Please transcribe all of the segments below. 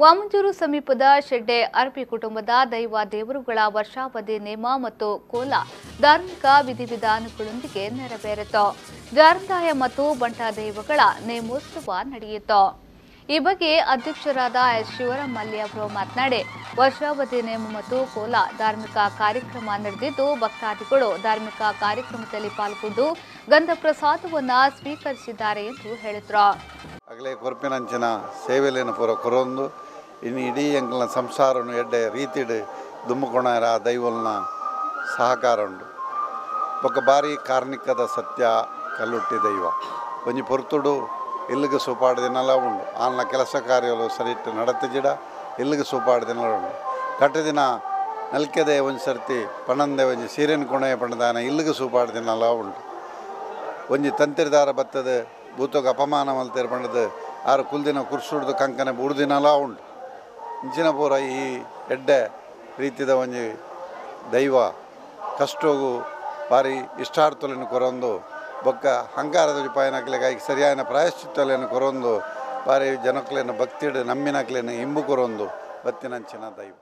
ವಾಮಂಜೂರು ಸಮೀಪದ ಶೆಡ್ಡೆ ಅರ್ಪಿ ಕುಟುಂಬದ ದೈವ ದೇವರುಗಳ ವರ್ಷಾವಧಿ ನೇಮ ಮತ್ತು ಕೋಲ ಧಾರ್ಮಿಕ ವಿಧಿವಿಧಾನಗಳೊಂದಿಗೆ ನೆರವೇರಿತು. ಜಾರಂದಾಯ ಮತ್ತು ಬಂಟ ದೈವಗಳ ನೇಮೋತ್ಸವ ನಡೆಯಿತು. ಈ ಬಗ್ಗೆ ಅಧ್ಯಕ್ಷರಾದ ಎಸ್ ಶಿವರಾಮಲ್ಲಿ ಅವರು ಮಾತನಾಡಿ, ವರ್ಷಾವಧಿ ನೇಮ ಮತ್ತು ಕೋಲ ಧಾರ್ಮಿಕ ಕಾರ್ಯಕ್ರಮ ನಡೆದಿದ್ದು, ಭಕ್ತಾದಿಗಳು ಧಾರ್ಮಿಕ ಕಾರ್ಯಕ್ರಮದಲ್ಲಿ ಪಾಲ್ಗೊಂಡು ಗಂಧ ಪ್ರಸಾದವನ್ನು ಸ್ವೀಕರಿಸಿದ್ದಾರೆ ಎಂದು ಹೇಳಿದರು. ಆಗಲೇ ಕೊರಪಿನಂಚಿನ ಸೇವೆಲೇನು ಪೂರ ಕೊರೊಂದು ಇನ್ನು ಇಡೀ ಎಂಕಲ್ನ ಸಂಸಾರನು ಎಡ್ಡೆ ರೀತಿಡ್ ದುಮ್ಮುಕೊಣರ ದೈವಲ್ನ ಸಹಕಾರ ಉಂಡು. ಬೊಕ್ಕ ಬಾರಿ ಕಾರ್ಣಿಕದ ಸತ್ಯ ಕಲ್ಲುಟ್ಟಿ ದೈವ ಒಂಜಿ ಪೊರ್ತುಡು ಇಲ್ಲಿಗೆ ಸೂಪಾಡು ದಿನಲ ಉಂಡು. ಆಲ್ನ ಕೆಲಸ ಕಾರ್ಯಗಳು ಸರಿಟ್ಟು ನಡತಿಜಿಡ ಇಲ್ಲಿಗೆ ಸೂಪಾಡು ದಿನಲ ಉಂಡು. ಕಟ್ಟ ದಿನ ನಲ್ಕೆದೆ ಒಂಜಿ ಸರ್ತಿ ಪಣಂದೆ ಒಂಜಿ ಸೀರೆನ ಕೊಣೆ ಪಣದಾನ ಇಲ್ಲಿಗೆ ಸೂಪಾಡು ದಿನಲ ಉಂಡು. ಒಂಜಿ ತಂತಿರದಾರ ಬತ್ತದ ಭೂತೋಗ ಅಪಮಾನ ಮಲ್ತೇರು ಪಂಡದು ಆರು ಕುಲ್ದಿನ ಕುರ್ಸುಡ್ದು ಕಂಕನೆ ಬುಡ್ದಿನಲ ಉಂಡು. ಇಂಚಿನ ಪೂರ ಈ ಎಡ್ಡೆ ರೀತಿದ ಒಂಜಿ ದೈವ ಕಷ್ಟೋಗು ಬಾರಿ ಇಷ್ಟಾರ್ಥಲೇನು ಕೊರೊಂದು ಬೊಕ್ಕ ಹಂಕಾರದ ಪಾಯನಕ್ಲೆಗೆ ಸರಿಯಾದ ಪ್ರಾಯಶ್ಚಿತ್ತಲೇನು ಕೊರೊಂದು ಬಾರಿ ಜನಕ್ಲೇನು ಭಕ್ತಿಡು ನಮ್ಮಿನಕ್ಲೇನು ಇಂಬು ಕೊರೊಂದು ಬತ್ತಿನಂಚಿನ ದೈವ.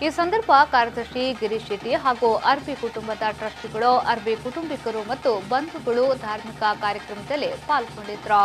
ಈ ಸಂದರ್ಭ ಕಾರ್ಯದರ್ಶಿ ಗಿರೀಶ್ ಶೆಟ್ಟಿ ಹಾಗೂ ಅರ್ಬಿ ಕುಟುಂಬದ ಟ್ರಸ್ಟಿಗಳು, ಅರ್ಬಿ ಕುಟುಂಬಿಕರು ಮತ್ತು ಬಂಧುಗಳು ಧಾರ್ಮಿಕ ಕಾರ್ಯಕ್ರಮದಲ್ಲಿ ಪಾಲ್ಗೊಂಡಿದ್ದರು.